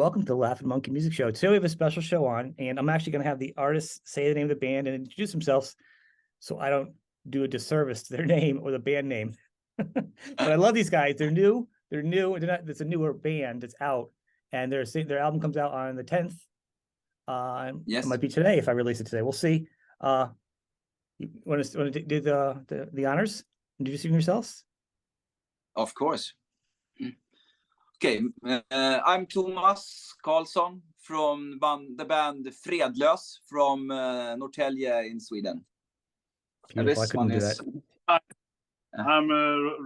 welcome to the Laughing Monkey Music Show. Today we have a special show on, and I'm actually going to have the artists say the name of the band and introduce themselves so I don't do a disservice to their name or the band name. But I love these guys. They're new. It's a newer band that's out, and their album comes out on the 10th. Yes. It might be today if I release it today. We'll see. You want to do the honors? Introducing yourselves? Of course. Okay, I'm Thomas Karlsson from the band Fredlös from Norrtälje in Sweden. Beautiful. I couldn't do that. Hi. I'm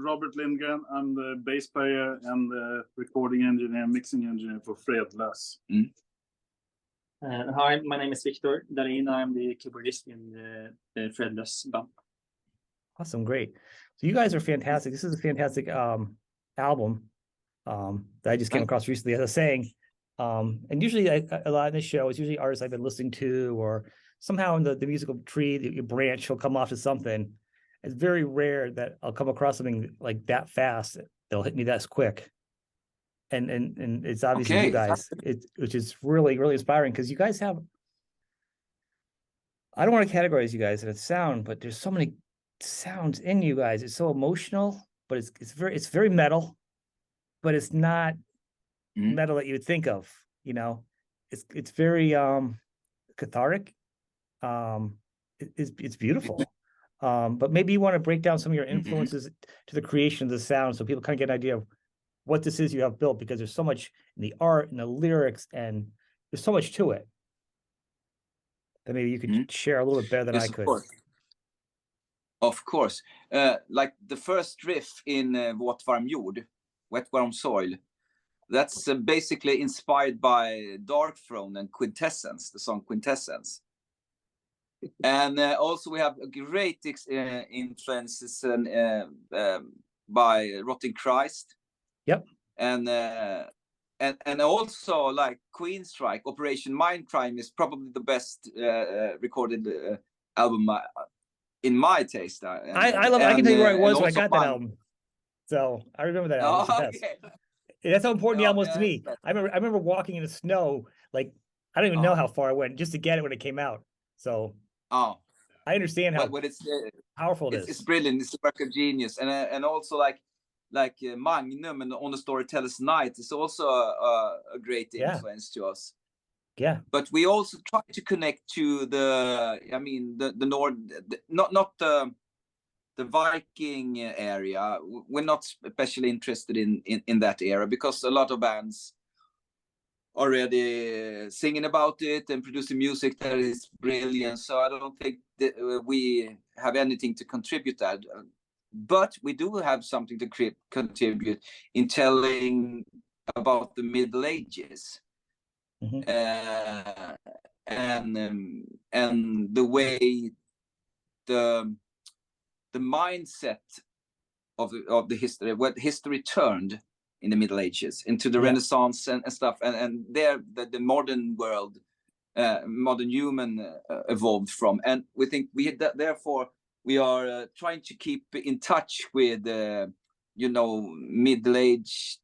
Robert Lindgren. I'm the bass player and the recording engineer, mixing engineer for Fredlös. Hi, my name is Victor Darin. I'm the keyboardist in the Fredlös band. Awesome, great. So you guys are fantastic. This is a fantastic album that I just came across recently, as I was saying. And usually a lot in this show is usually artists I've been listening to, or somehow in the musical tree, your branch will come off to something. It's very rare that I'll come across something like that fast. They'll hit me that quick. And it's obviously you guys, which is really, really inspiring, because you guys have, I don't want to categorize you guys in a sound, but there's so many sounds in you guys. It's so emotional, but it's very metal, but it's not metal that you would think of, you know. It's very cathartic. It's beautiful. But maybe you want to break down some of your influences to the creation of the sound, so people kind of get an idea of what this is you have built, because there's so much in the art and the lyrics, and there's so much to it that maybe you could share a little bit better than I could. Of course. Like the first riff in Våt varm jord, Wet Warm Soil, that's basically inspired by Dark Throne and Quintessence, the song Quintessence. And also we have great influences by Rotting Christ. Yep. And also like Queen Strike, Operation Mindcrime is probably the best recorded album in my taste. I love it. I can tell you where I was when I got that album. So I remember that album. Oh, okay. That's how important the album was to me. I remember walking in the snow, like I don't even know how far I went just to get it when it came out. So I understand how powerful it is. It's brilliant. It's a work of genius, and also like Magnum and On the Storyteller's Night is also a great influence to us. Yeah, but we also try to connect to the not the Viking area. We're not especially interested in that era, because a lot of bands already singing about it and producing music that is brilliant. So I don't think that we have anything to contribute that. But we do have something to contribute in telling about the Middle Ages. And the way the mindset of the history, what history turned in the Middle Ages into the Renaissance and stuff, and there the modern world, modern human evolved from. And we think therefore we are trying to keep in touch with Middle Age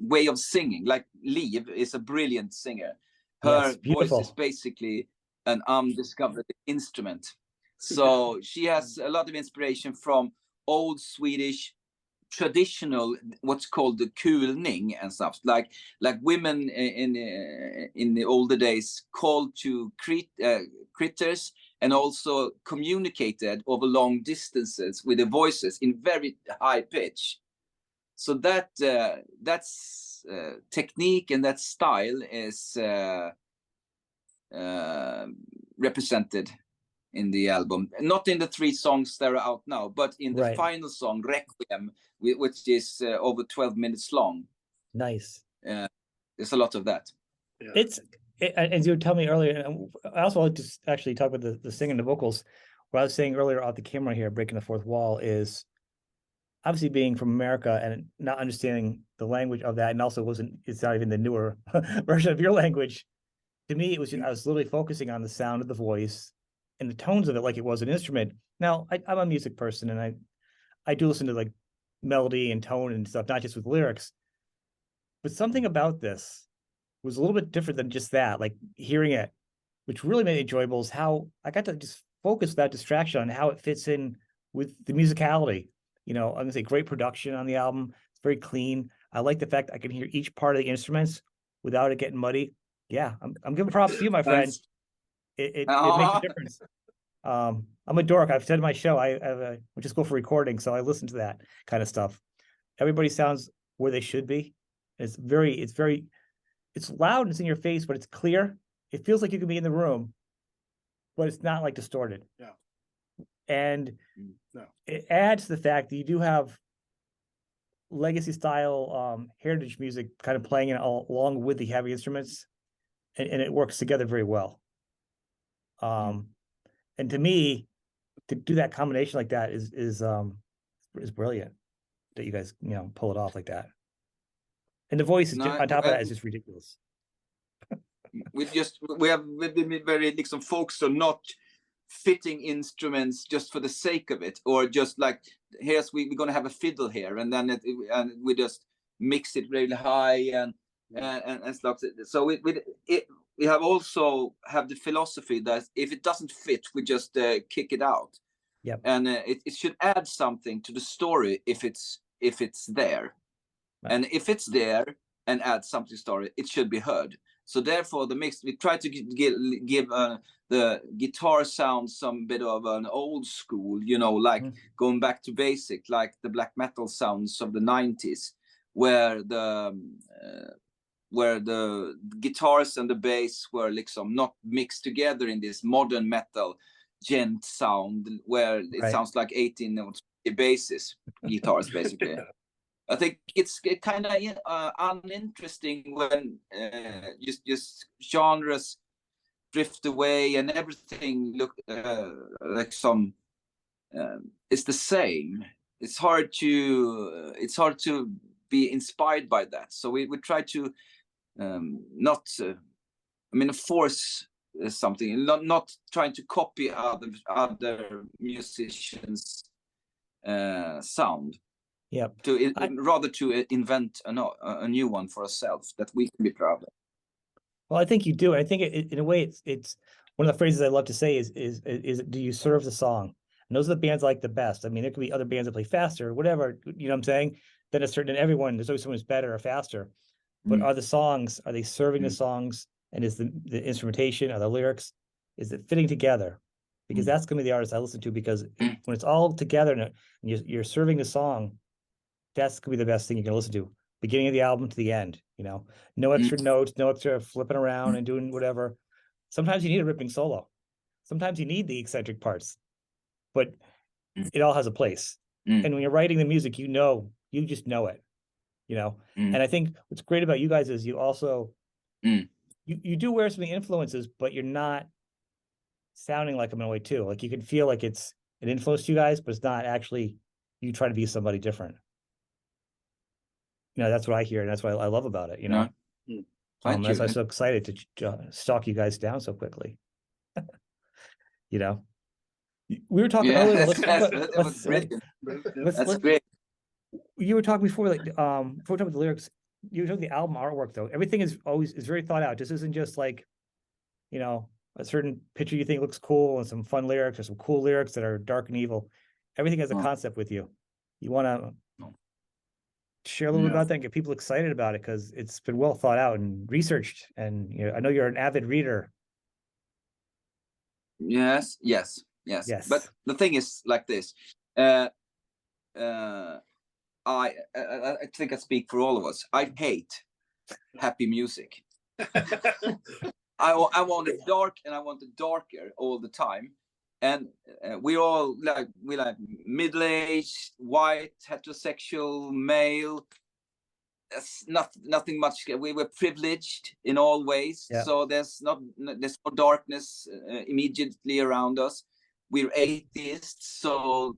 way of singing. Like Liv is a brilliant singer. Her voice is basically an undiscovered instrument. So she has a lot of inspiration from old Swedish traditional, what's called the kulning and stuff, like women in the older days called to critters, and also communicated over long distances with the voices in very high pitch. So that's technique, and that style is represented in the album, not in the 3 songs that are out now, but in the final song, Requiem, which is over 12 minutes long. Nice. There's a lot of that. Yeah. As you were telling me earlier, I also like to actually talk about the singing, the vocals. What I was saying earlier off the camera here, breaking the fourth wall, is obviously being from America and not understanding the language of that, and also it's not even the newer version of your language. To me, it was I was literally focusing on the sound of the voice and the tones of it, like it was an instrument. Now, I'm a music person, and I do listen to like melody and tone and stuff, not just with lyrics. But something about this was a little bit different than just that. Like hearing it, which really made it enjoyable, is how I got to just focus without distraction on how it fits in with the musicality. You know, I'm gonna say great production on the album. It's very clean. I like the fact I can hear each part of the instruments without it getting muddy. Yeah, I'm giving props to you, my friend. It makes a difference. I'm a dork. I've said in my show, I just go for recording, so I listen to that kind of stuff. Everybody sounds where they should be. It's loud and it's in your face, but it's clear. It feels like you can be in the room, but it's not like distorted. Yeah. And No. it adds to the fact that you do have legacy style heritage music kind of playing it all along with the heavy instruments, and it works together very well. And to me, to do that combination like that is brilliant. That you guys pull it off like that, and the voice is on top of that is just ridiculous. We've been very liksom focused on not fitting instruments just for the sake of it, or just like we're going to have a fiddle here, and then we just mix it really high and stuff. So we have also have the philosophy that if it doesn't fit, we just kick it out. Yep. And it should add something to the story if it's there, right. And if it's there and add something to the story, it should be heard. So therefore, the mix, we try to give the guitar sound some bit of an old school, like going back to basic, like the black metal sounds of the 90s, where the guitars and the bass were liksom not mixed together in this modern metal gent sound, where it sounds like 18 or 20 basses guitars, basically. I think it's kind of uninteresting when just genres drift away and everything look like some it's the same. It's hard to be inspired by that. So we try to not force something, not trying to copy other musicians' sound. Yep. Rather to invent a new one for ourselves that we can be proud of. Well, I think you do. I think in a way, it's one of the phrases I love to say is do you serve the song? And those are the bands I like the best. I mean, there could be other bands that play faster, whatever. You know what I'm saying? Then there's always someone who's better or faster. But are they serving the songs? And is the instrumentation, are the lyrics, is it fitting together? Because that's going to be the artist I listen to, because when it's all together and you're serving the song, that's going to be the best thing you can listen to. Beginning of the album to the end, no extra notes, no extra flipping around and doing whatever. Sometimes you need a ripping solo. Sometimes you need the eccentric parts, but it all has a place. And when you're writing the music, you just know it, And I think what's great about you guys is you also, you do wear some of the influences, but you're not sounding like them in a way too. Like you can feel like it's an influence to you guys, but it's not actually you try to be somebody different. That's what I hear, and that's what I love about it. That's why I'm so excited to stalk you guys down so quickly. We were talking earlier. That's great. You were talking before, before we talk about the lyrics. You were talking the album artwork, though. Everything is very thought out. This isn't just like, a certain picture you think looks cool and some fun lyrics or some cool lyrics that are dark and evil. Everything has a concept with you. You want to share a little bit about that and get people excited about it, because it's been well thought out and researched. And I know you're an avid reader. Yes. But the thing is like this. I think I speak for all of us. I hate happy music. I want it dark, and I want it darker all the time. And we like middle-aged, white, heterosexual, male. That's nothing much. We were privileged in all ways, so there's no darkness immediately around us. We're atheists, so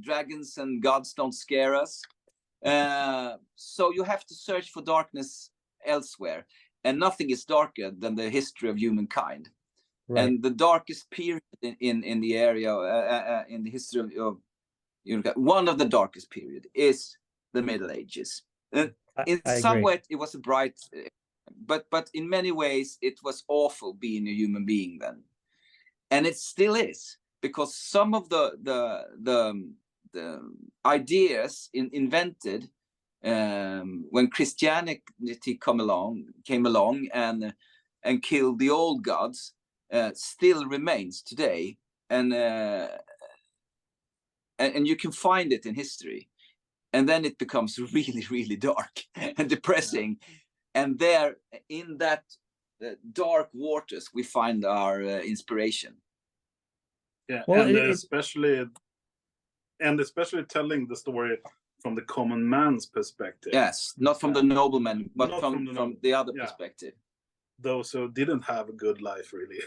dragons and gods don't scare us. So you have to search for darkness elsewhere, and nothing is darker than the history of humankind. Right. And the darkest period in the area in the history of one of the darkest period is the Middle Ages. In some way, it was a bright but in many ways it was awful being a human being then, and it still is, because some of the ideas invented when Christianity came along and killed the old gods still remains today, and you can find it in history, and then it becomes really, really dark and depressing. And there, in that dark waters, we find our inspiration. Yeah, Well, and especially telling the story from the common man's perspective. Yes, not from the nobleman, but from the other perspective. Those who didn't have a good life, really.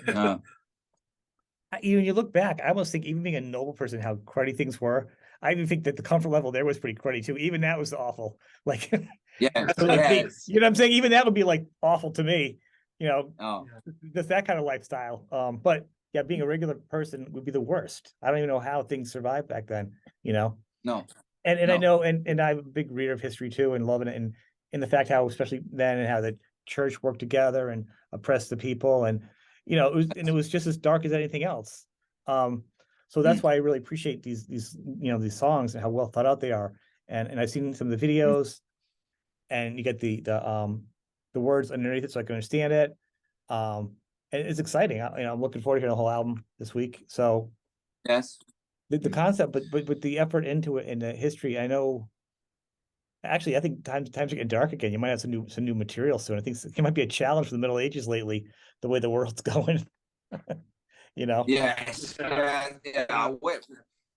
When you look back, I almost think even being a noble person, how cruddy things were. I even think that the comfort level there was pretty cruddy too. Even that was awful. Like, Yes, like yes. you know what I'm saying? Even that would be like awful to me. You know, Oh. just that kind of lifestyle. But yeah, being a regular person would be the worst. I don't even know how things survived back then. You know. No. And No. I know, and I'm a big reader of history too, and loving it, and the fact how, especially then, and how the church worked together and oppressed the people, and you know, it was just as dark as anything else. So that's why I really appreciate these you know, these songs and how well thought out they are. And I've seen some of the videos, and you get the words underneath it, so I can understand it. And it's exciting. You know, I'm looking forward to hearing the whole album this week. So Yes. the concept, but with the effort into it and the history, I know. Actually, I think times are getting dark again. You might have some new material soon. I think it might be a challenge for the Middle Ages lately, the way the world's going. You know. Yes. Yeah.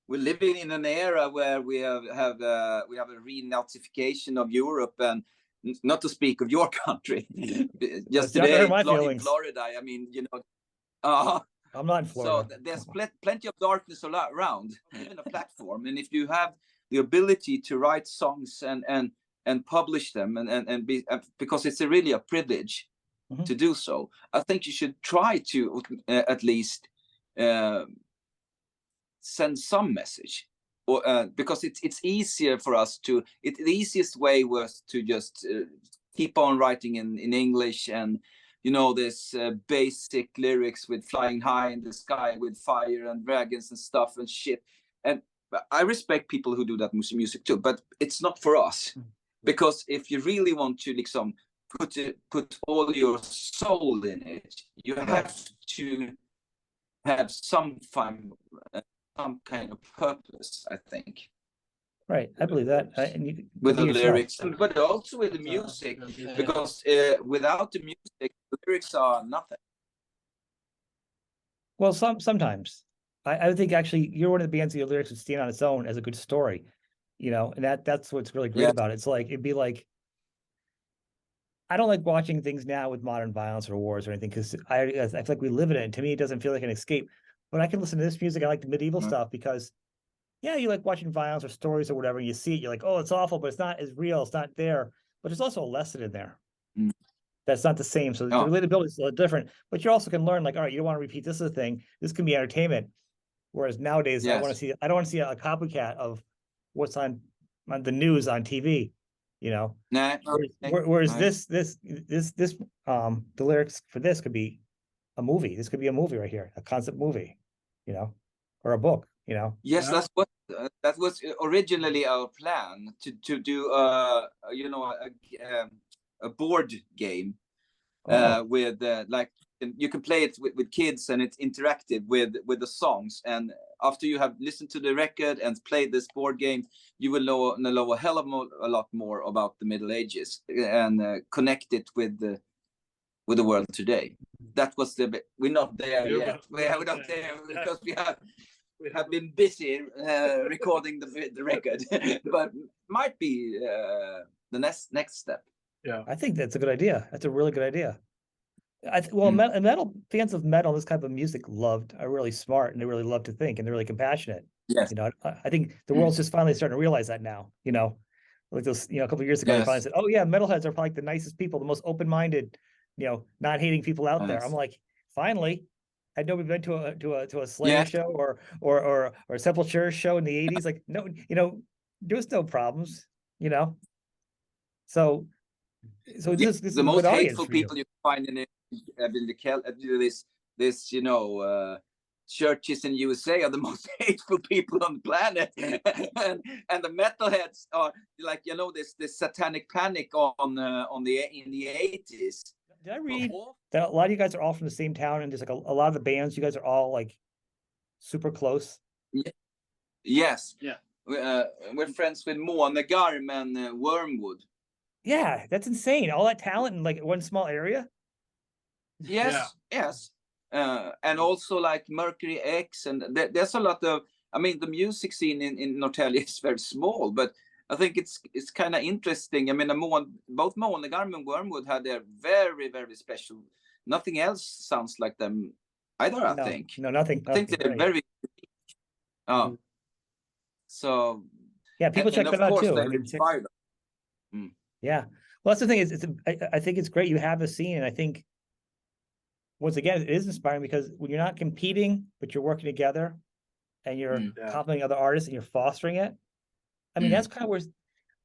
We're living in an era where we have a renazification of Europe, and not to speak of your country. Just today in Florida, I mean, you know. I'm not in Florida. So there's plenty of darkness around, even a platform. And if you have the ability to write songs and publish them and be, because it's really a privilege to do so, I think you should try to at least send some message, or because it's easier for us to. The easiest way was to just keep on writing in English, and you know, this basic lyrics with flying high in the sky with fire and dragons and stuff and shit. And I respect people who do that music too, but it's not for us. Because if you really want to liksom put all your soul in it, you have to have some kind of purpose, I think. Right, I believe that. With the lyrics, but also with the music, because without the music, the lyrics are nothing. Well, sometimes I think actually you're one of the bands that your lyrics would stand on its own as a good story, you know, and that's what's really great about it. It's like, it'd be like, I don't like watching things now with modern violence or wars or anything, because I feel like we live in it, and to me it doesn't feel like an escape. But I can listen to this music. I like the medieval stuff because, yeah, you like watching violence or stories or whatever, and you see it, you're like, oh, it's awful, but it's not as real, it's not there. But there's also a lesson in there. That's not the same. So the relatability is a little different, but you also can learn, like, all right, you don't want to repeat this as a thing. This can be entertainment. Whereas nowadays, I don't want to see a copycat of what's on the news on TV, you know. Whereas the lyrics for this could be a movie. This could be a movie right here, a concept movie, you know, or a book, you know. Yes, that's what that was originally our plan, to do you know, a board game with like, you can play it with kids, and it's interactive with the songs, and after you have listened to the record and played this board game, you will know a hell of a lot more about the Middle Ages, and connect it with the world today. That was we're not there yet. We're not there because we have been busy recording the record, but might be the next step. Yeah, I think that's a good idea. That's a really good idea. Metal fans of metal, this type of music, are really smart, and they really love to think, and they're really compassionate. Yes, you know, I think the world's just finally starting to realize that now. You know, like those, you know, a couple of years ago, they finally said, "Oh yeah, metalheads are probably like the nicest people, the most open-minded, you know, not hating people out there." I'm like, finally. Had nobody been to a Slayer show or a Sepultura show in the 80s? Like, no, you know, there was no problems, you know. So So this is the a most good audience hateful for you. people you find in this churches in USA are the most hateful people on the planet, and the metalheads are like this satanic panic in the 80s. Did I read that a lot of you guys are all from the same town, and there's like a lot of the bands, you guys are all like super close? Yes. Yeah. We're friends with Månegarm and Wormwood. Yeah, that's insane. All that talent in like one small area. Yes, yes. And also like Mercury X, and there's a lot of, I mean, the music scene in Norrtälje is very small, but I think it's kind of interesting. I mean, both Månegarm and Wormwood had their very, very special. Nothing else sounds like them either, I think. No, nothing. I think they're very. So. Yeah, people check them out too. I mean, yeah, well, that's the thing is, I think it's great you have a scene, and I think once again it is inspiring because when you're not competing but you're working together and you're complimenting other artists and you're fostering it. I mean, that's kind of where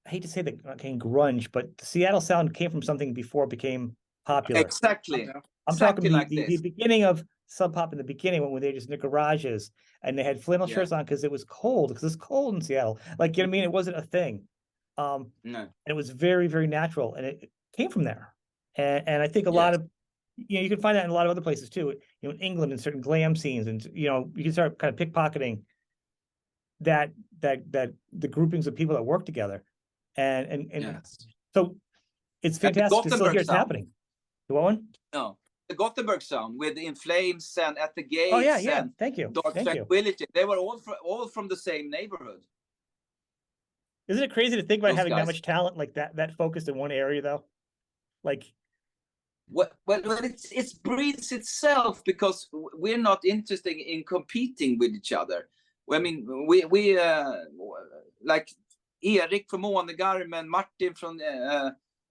I hate to say that grunge, but the Seattle sound came from something before it became popular. Exactly. I'm talking like the beginning of Sub Pop in the beginning when they just in the garages and they had flannel shirts on because it was cold, because it's cold in Seattle. Like, you know what I mean? It wasn't a thing. No. And it was very, very natural, and it came from there. And I think a lot of, you can find that in a lot of other places too. In England, in certain glam scenes, and you can start kind of pickpocketing that the groupings of people that work together, and so it's fantastic to still hear it's happening. The what one? No, the Gothenburg sound with In Flames and At the Gates. Oh yeah. And Thank you. Dark Tranquility. They were all from the same neighborhood. Isn't it crazy to think about having that much talent like that focused in one area though? Like, well, it breeds itself because we're not interested in competing with each other. I mean, we like Erik from Månegarm and Martin from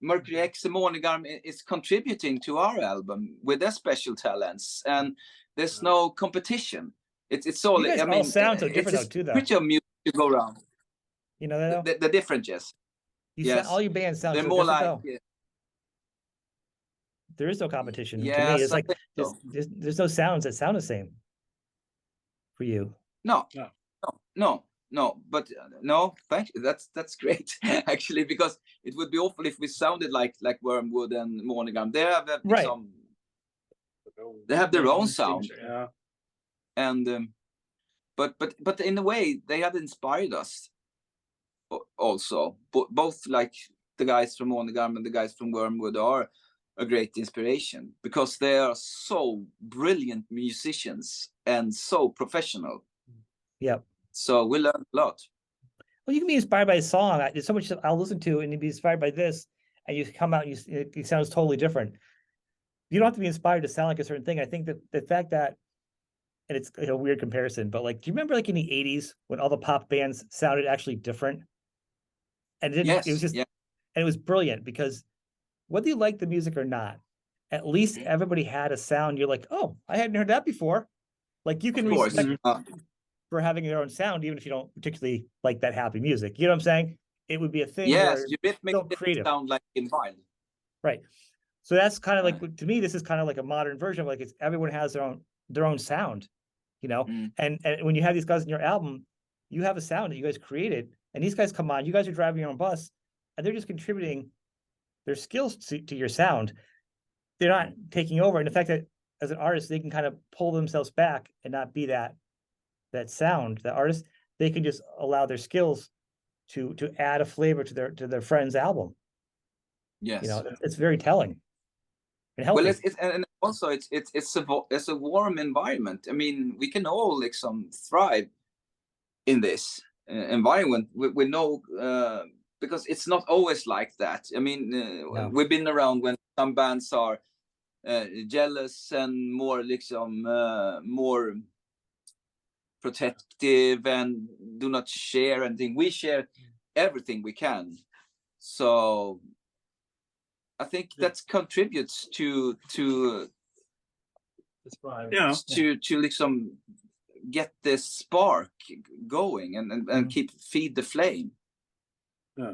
Mercury X and Månegarm is contributing to our album with their special talents, and there's no competition. It's all. You guys all sound so different though, too. Though, pretty music to go around. You know that the differences. Yes, all your bands sound. They're so more like. like. There is no competition to me. It's like there's no sounds that sound the same for you. No. But no, thank you. That's great actually, because it would be awful if we sounded like Wormwood and Månegarm. They have they have their own sound. Yeah. And but in a way they have inspired us also. Both like the guys from Månegarm and the guys from Wormwood are a great inspiration because they are so brilliant musicians and so professional. Yep. So we learn a lot. Well, you can be inspired by a song. There's so much I'll listen to, and you'd be inspired by this, and you come out and it sounds totally different. You don't have to be inspired to sound like a certain thing. I think that the fact that, and it's a weird comparison, but like, do you remember like in the 80s when all the pop bands sounded actually different? And it was just, and it was brilliant because whether you like the music or not, at least everybody had a sound. You're like, oh, I hadn't heard that before. Like you can respect for having their own sound, even if you don't particularly like that happy music. You know what I'm saying? It would be a thing. Yes, you make it sound like in vinyl. Right. So that's kind of like, to me, this is kind of like a modern version of like everyone has their own sound, and when you have these guys in your album, you have a sound that you guys created, and these guys come on, you guys are driving your own bus, and they're just contributing their skills to your sound. They're not taking over. And the fact that as an artist, they can kind of pull themselves back and not be that sound, the artist, they can just allow their skills to add a flavor to their friend's album. Yes. It's very telling and healthy. Well, and also it's a warm environment. I mean, we can all thrive in this environment. We know because it's not always like that. I mean, we've been around when some bands are jealous and more more protective and do not share anything. We share everything we can. So I think that contributes to get this spark going and feed the flame. Yeah.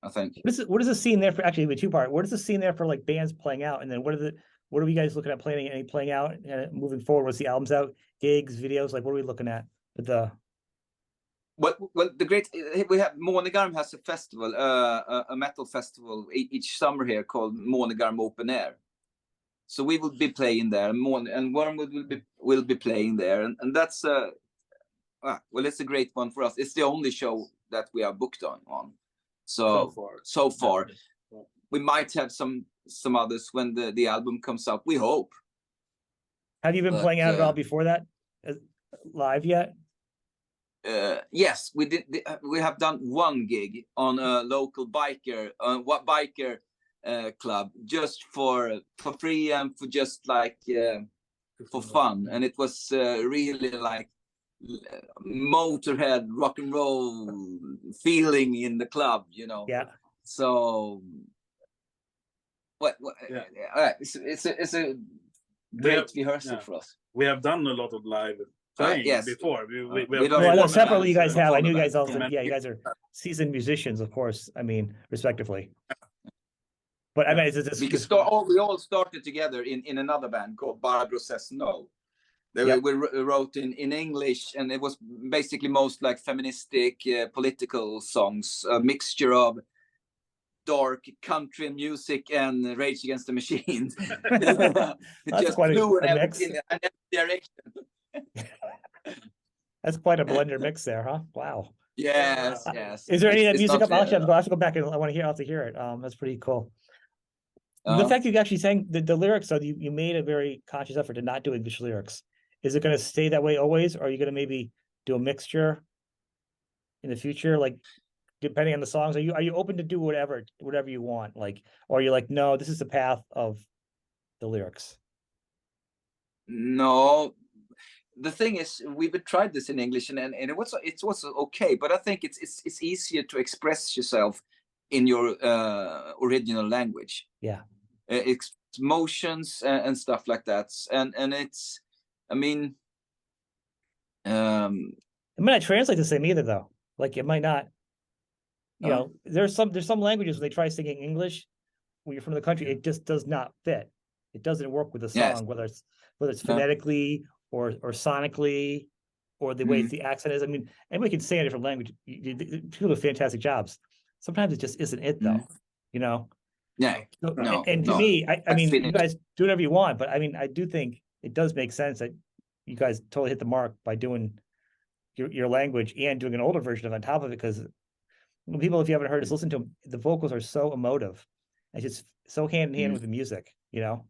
I think. What is the scene there for? Actually, the two-part. What is the scene there for like bands playing out, and then what are you guys looking at playing out moving forward? Once the album's out, gigs, videos, like what are we looking at with the? Well, we have Monogram has a festival, a metal festival each summer here called Monogram Open Air. So we will be playing there, and Wormwood will be playing there, and that's well, it's a great one for us. It's the only show that we are booked on. So far. We might have some others when the album comes out. We hope. Have you been playing out at all before that, live yet? Yes, we did. We have done one gig on a local biker club, just for free and for just like for fun, and it was really like Motorhead rock and roll feeling in the club, you know. Yeah. So it's a great rehearsal for us. We have done a lot of live playing before. I know separately you guys have. I knew you guys also. Yeah, you guys are seasoned musicians, of course. I mean, respectively. But I mean, we all started together in another band called Barbara Says No. We wrote in English, and it was basically most like feministic political songs, a mixture of dark country music and Rage Against the Machine. That's just quite flew a mix. in every direction. That's quite a blender mix there, huh? Wow. Yes. Is there any of that music up? Actually, I have to go back and I want to hear it. That's pretty cool. The fact you actually sang the lyrics, so you made a very conscious effort to not do English lyrics. Is it going to stay that way always, or are you going to maybe do a mixture in the future, like depending on the songs? Are you open to do whatever you want, like, or are you like, no, this is the path of the lyrics? No, the thing is, we've tried this in English, and it was okay, but I think it's easier to express yourself in your original language. Yeah, emotions and stuff like that, and it's. I mean, it might not translate the same either, though. Like it might not. You know, there's some languages when they try singing English when you're from the country, it just does not fit. It doesn't work with the song, whether it's phonetically or sonically or the way the accent is. I mean, anybody can say a different language. People do fantastic jobs. Sometimes it just isn't it, though. You know. Yeah. And to me, I mean, you guys do whatever you want, but I mean, I do think it does make sense that you guys totally hit the mark by doing your language and doing an older version of it on top of it, because people, if you haven't heard us, listen to them, the vocals are so emotive. It's just so hand in hand with the music, you know?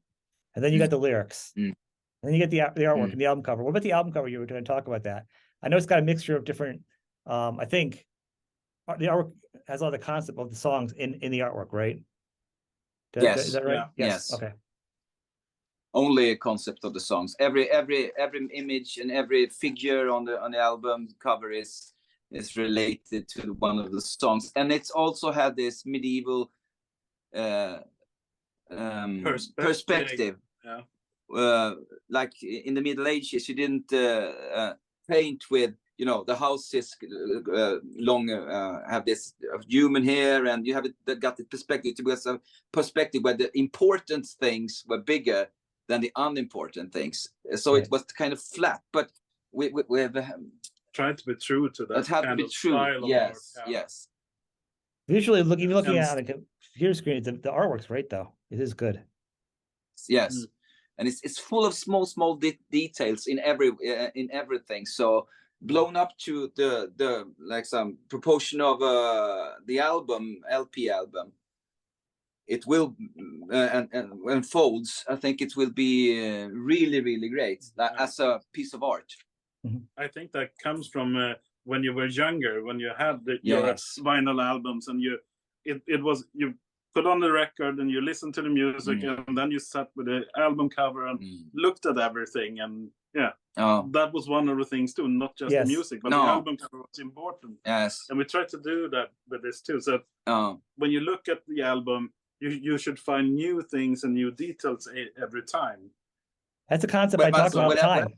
And then you got the lyrics. And then you get the artwork and the album cover. What about the album cover? You were going to talk about that. I know it's got a mixture of different, I think the artwork has all the concept of the songs in the artwork, right? Is that right? Yeah. Yes. Okay. Only a concept of the songs. Every image and every figure on the album cover is related to one of the songs, and it's also had this medieval perspective. Like in the Middle Ages, you didn't paint with, you know, the houses long have this human hair, and you have got the perspective. It was a perspective where the important things were bigger than the unimportant things, so it was kind of flat. But we have tried to be true to that. It had to be true. Yes. Visually, even looking at it on the computer screen, the artwork's great, though. It is good. Yes, and it's full of small details in everything. So blown up to the like some proportion of the LP album. It will and unfolds. I think it will be really great as a piece of art. I think that comes from when you were younger, when you had your vinyl albums, and you put on the record and you listened to the music, and then you sat with the album cover and looked at everything, and that was one of the things too, not just the music, but the album cover was important. Yes, and we tried to do that with this too. So when you look at the album, you should find new things and new details every time. That's a concept I talk about all the time.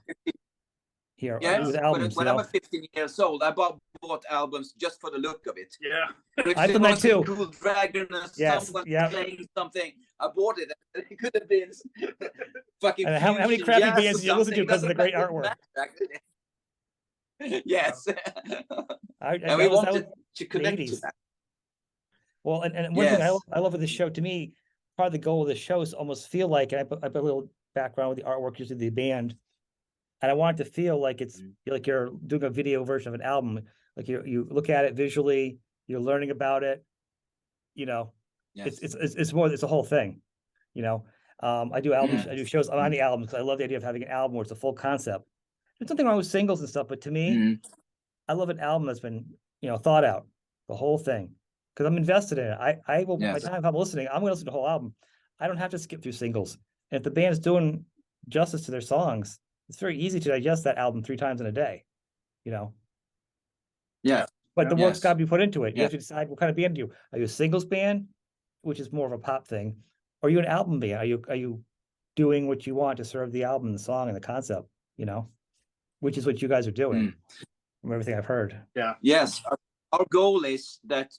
here Yes, with albums. when I was 15 years old, I bought albums just for the look of it. Yeah. I've done that too. A cool dragon and someone playing something. I bought it. It could have been fucking. And how many crappy bands did you listen to because of the great artwork? Yes. And we wanted to connect to that. Well, and one thing I love with the show, to me, part of the goal of the show is almost feel like, and I put a little background with the artwork, usually the band, and I want it to feel like it's like you're doing a video version of an album. Like you look at it visually, you're learning about it. You know, it's more, it's a whole thing. You know, I do albums, I do shows on the albums because I love the idea of having an album where it's a full concept. There's nothing wrong with singles and stuff, but to me, I love an album that's been, thought out, the whole thing, because I'm invested in it. I will, by the time I'm listening, I'm going to listen to the whole album. I don't have to skip through singles. And if the band's doing justice to their songs, it's very easy to digest that album 3 times in a day, Yeah. But the work's got to be put into it. You have to decide what kind of band you are. You a singles band, which is more of a pop thing, or are you an album band? Are you doing what you want to serve the album, the song, and the concept, which is what you guys are doing from everything I've heard. Yeah. Yes. Our goal is that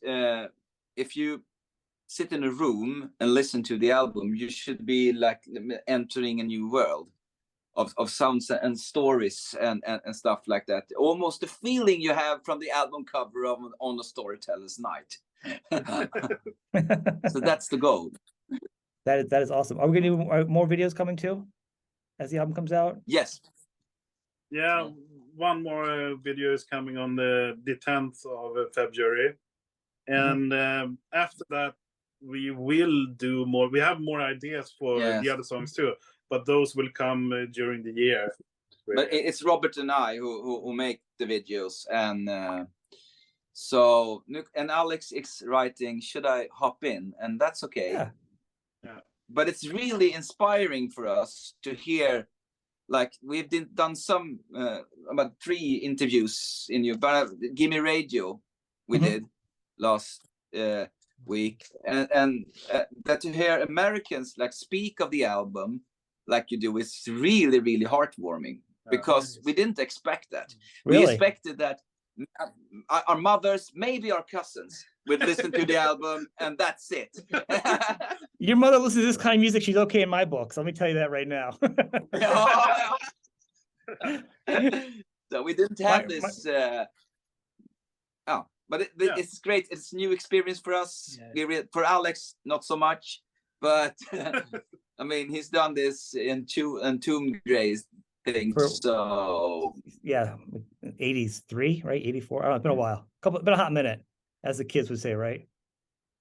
if you sit in a room and listen to the album, you should be like entering a new world of sounds and stories and stuff like that. Almost the feeling you have from the album cover of On a Storyteller's Night. So that's the goal. That is awesome. Are we going to do more videos coming too as the album comes out? Yes. Yeah, one more video is coming on the 10th of February. And after that, we will do more. We have more ideas for the other songs too, but those will come during the year. But it's Robert and I who make the videos. And so, and Alex is writing, should I hop in? And that's okay. Yeah. But it's really inspiring for us to hear. Like we've done some about 3 interviews in your Gimme Radio we did last week, and that to hear Americans like speak of the album like you do is really, really heartwarming, because we didn't expect that. Really? We expected that our mothers, maybe our cousins, would listen to the album and that's it. Your mother listens to this kind of music, she's okay in my books. Let me tell you that right now. So we didn't have this. But it's great. It's a new experience for us. Yeah. For Alex, not so much. But I mean, he's done this in Entombed things. So yeah, 83, right? 84. Oh, it's been a while. Been a hot minute, as the kids would say, right?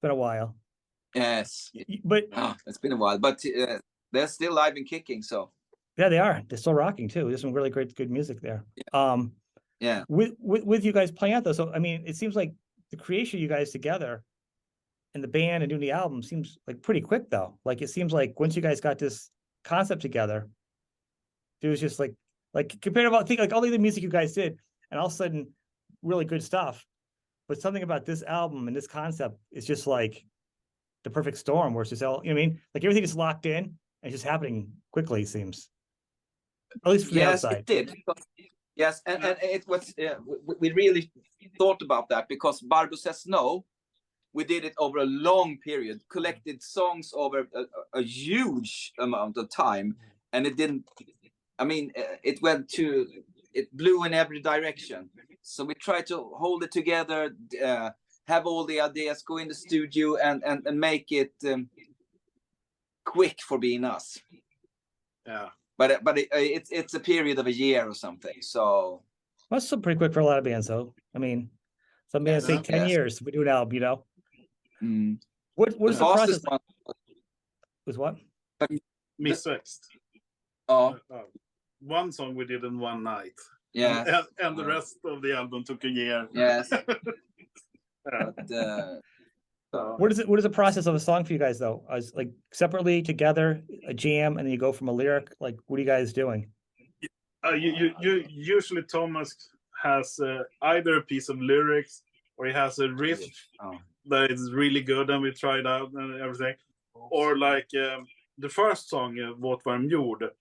Been a while. Yes, but it's been a while. But they're still live and kicking. So yeah, they are. They're still rocking too. There's some really good music there. Yeah. With you guys playing out though, so I mean, it seems like the creation of you guys together and the band and doing the album seems like pretty quick though. Like it seems like once you guys got this concept together, it was just like compared to think like all the other music you guys did, and all of a sudden really good stuff. But something about this album and this concept is just like the perfect storm where it's just all, you know what I mean? Like everything is locked in and it's just happening quickly, it seems. At least from the outside. Yes, it did. Yes, and it was, we really thought about that, because Barbro Says No, we did it over a long period, collected songs over a huge amount of time, and it didn't, I mean, it blew in every direction. So we tried to hold it together, have all the ideas, go in the studio and make it quick for being us. Yeah. But it's a period of a year or something. So that's still pretty quick for a lot of bands, though. I mean, some bands say 10 years. We do an album, you know. What is the process? Was what? Missväxt. One song we did in one night. Yeah. And the rest of the album took a year. Yes. What is the process of a song for you guys though? As like separately, together, a jam, and then you go from a lyric. Like, what are you guys doing? You usually Thomas has either a piece of lyrics or he has a riff that is really good and we tried out and everything, or like the first song, Våt varm jord,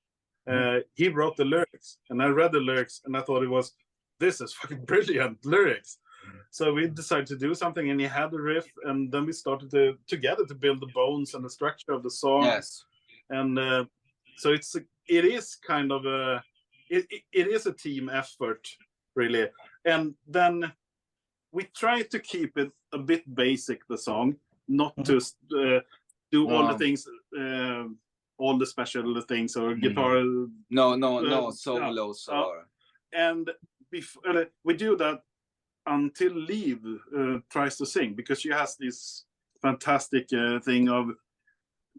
He wrote the lyrics, and I read the lyrics, and I thought this is fucking brilliant lyrics. So we decided to do something, and he had a riff, and then we started together to build the bones and the structure of the song. Yes. And so it is kind of it is a team effort, really. And then we try to keep it a bit basic, the song, not to do all the things, all the special things or guitar. No solos. And we do that until Liv tries to sing, because she has this fantastic thing of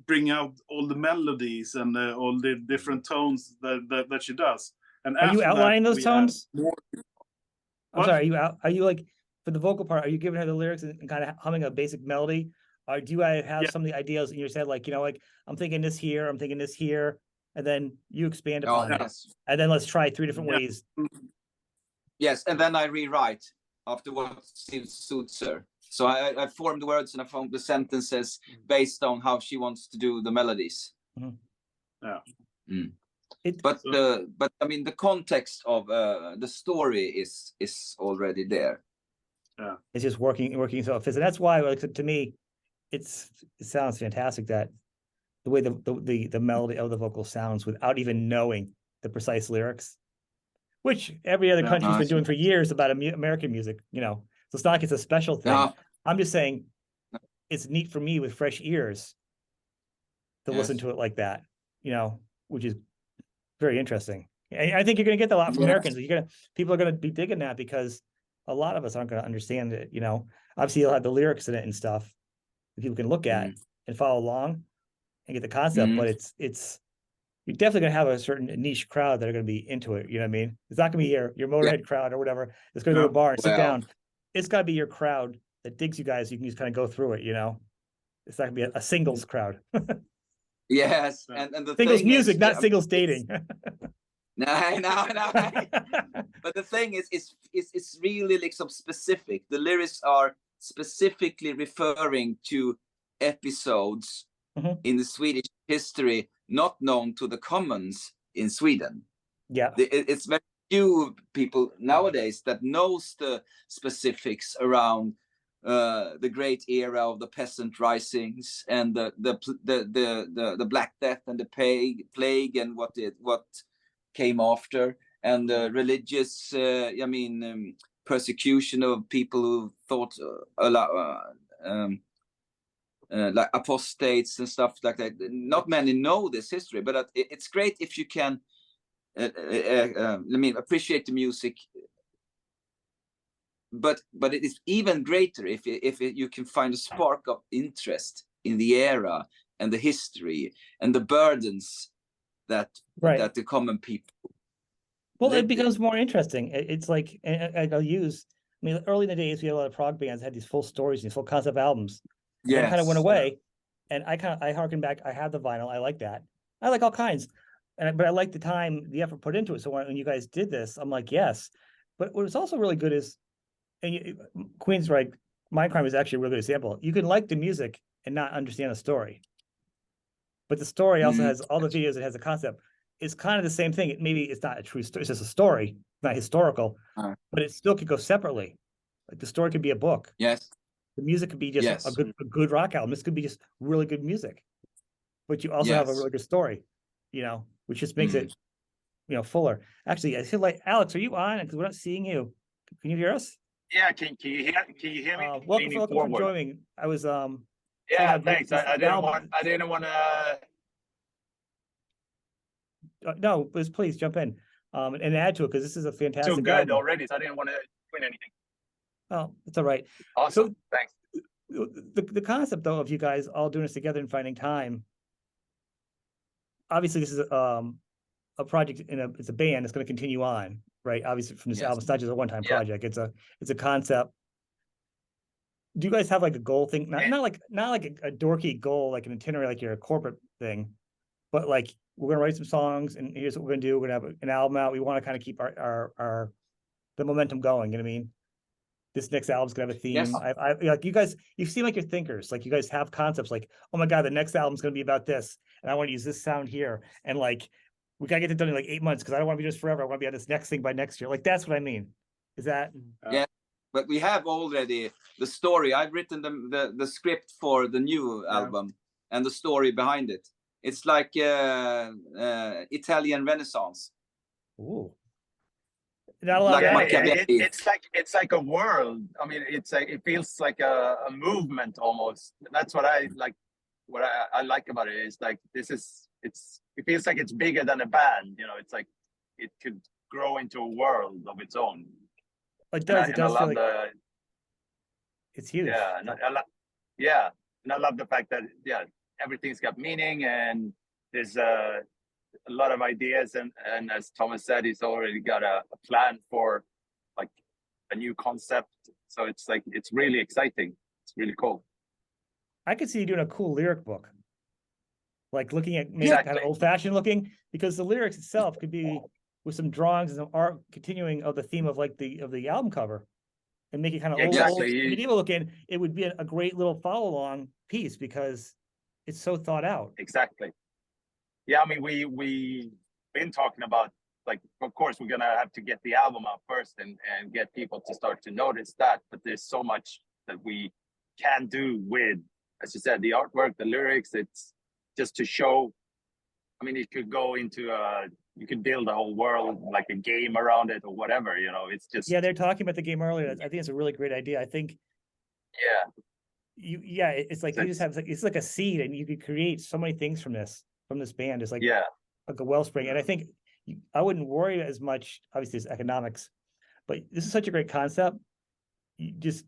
bring out all the melodies and all the different tones that she does. And are you outlining those tones? I'm sorry, are you like, for the vocal part, are you giving her the lyrics and kind of humming a basic melody? Or do I have some of the ideas in your head, like, like I'm thinking this here, I'm thinking this here, and then you expand upon it. And then let's try 3 different ways. Yes, and then I rewrite after what suits her. So I form the words and I form the sentences based on how she wants to do the melodies. But I mean, the context of the story is already there. Yeah, it's just working so it fits, and that's why, like, to me, it sounds fantastic, that the way the melody of the vocal sounds without even knowing the precise lyrics, which every other country's been doing for years about American music, So it's not like it's a special thing. I'm just saying it's neat for me with fresh ears to listen to it like that, which is very interesting. And I think you're going to get that a lot from Americans. People are going to be digging that, because a lot of us aren't going to understand it. Obviously you'll have the lyrics in it and stuff that people can look at and follow along and get the concept. But it's you're definitely going to have a certain niche crowd that are going to be into it. You know what I mean? It's not going to be your Motorhead crowd or whatever. It's going to go to a bar and sit down. It's got to be your crowd that digs you guys. You can just kind of go through it. It's not going to be a singles crowd. Yes, and the singles thing music, is, not singles dating. No. But the thing is, it's really like some specific. The lyrics are specifically referring to episodes in the Swedish history not known to the commons in Sweden. Yeah, it's very few people nowadays that knows the specifics around the great era of the peasant risings and the Black Death and the plague and what came after, and the religious persecution of people who thought a lot like apostates and stuff like that. Not many know this history, but it's great if you can appreciate the music. But it is even greater if you can find a spark of interest in the era and the history and the burdens that the common people. Well, it becomes more interesting. It's like, I'll use. Early in the days, we had a lot of prog bands that had these full stories, these full concept albums. Yeah, kind of went away, and I harken back. I have the vinyl. I like that. I like all kinds, but I like the time, the effort put into it. So when you guys did this, I'm like, yes. But what was also really good is, and Queensryche, Mindcrime is actually a really good example. You can like the music and not understand the story, but the story also has all the videos. It has a concept. It's kind of the same thing. Maybe it's not a true story. It's just a story, not historical, but it still could go separately. Like the story could be a book. Yes. The music could be just a good rock album. This could be just really good music, but you also have a really good story, which just makes it, fuller. Actually, I feel like, Alex, are you on? Because we're not seeing you. Can you hear us? Yeah, can you hear me? Welcome for joining. I was yeah, thanks. I didn't want to. No, please jump in and add to it, because this is a fantastic. So good album already, so I didn't want to win anything. Oh, it's all right. Awesome. So, thanks. The concept, though, of you guys all doing this together and finding time. Obviously, this is a project, it's a band that's going to continue on, right? Obviously, from this album, it's not just a one-time project. It's a concept. Do you guys have like a goal thing? Not like a dorky goal, like an itinerary, like you're a corporate thing, but like, we're gonna write some songs, and here's what we're gonna do. We're gonna have an album out. We want to kind of keep our the momentum going. You know what I mean? This next album's gonna have a theme. Yes. I like you guys. You seem like you're thinkers. Like you guys have concepts. Like, oh my god, the next album's gonna be about this, and I want to use this sound here. And like, we gotta get it done in like 8 months because I don't want to be just forever. I want to be on this next thing by next year. Like that's what I mean. Is that? Yeah, but we have already the story. I've written the script for the new album and the story behind it. It's like Italian Renaissance. Ooh. Not a lot Like of it's like a world. I mean, it's like it feels like a movement almost. That's what I like. What I like about it is like it feels like it's bigger than a band. You know, it's like it could grow into a world of its own. It does. It does feel like it's huge. Yeah, and and I love the fact that everything's got meaning and there's a lot of ideas and as Thomas said, he's already got a plan for like a new concept. So it's like it's really exciting. It's really cool. I could see you doing a cool lyric book, like looking at maybe kind of old-fashioned looking, because the lyrics itself could be with some drawings and some art continuing of the theme of like the album cover, and make it kind of old medieval looking. It would be a great little follow-along piece because it's so thought out. Exactly. Yeah, I mean, we've been talking about like, of course, we're gonna have to get the album out first and get people to start to notice that. But there's so much that we can do with, as you said, the artwork, the lyrics. It's just to show. I mean, it could go into you could build a whole world, like a game around it or whatever. You know, it's just they're talking about the game earlier. I think it's a really great idea. I think. It's like you just have it's like a seed, and you could create so many things from this band. It's like like a wellspring, and I think I wouldn't worry as much. Obviously, it's economics, but this is such a great concept. You just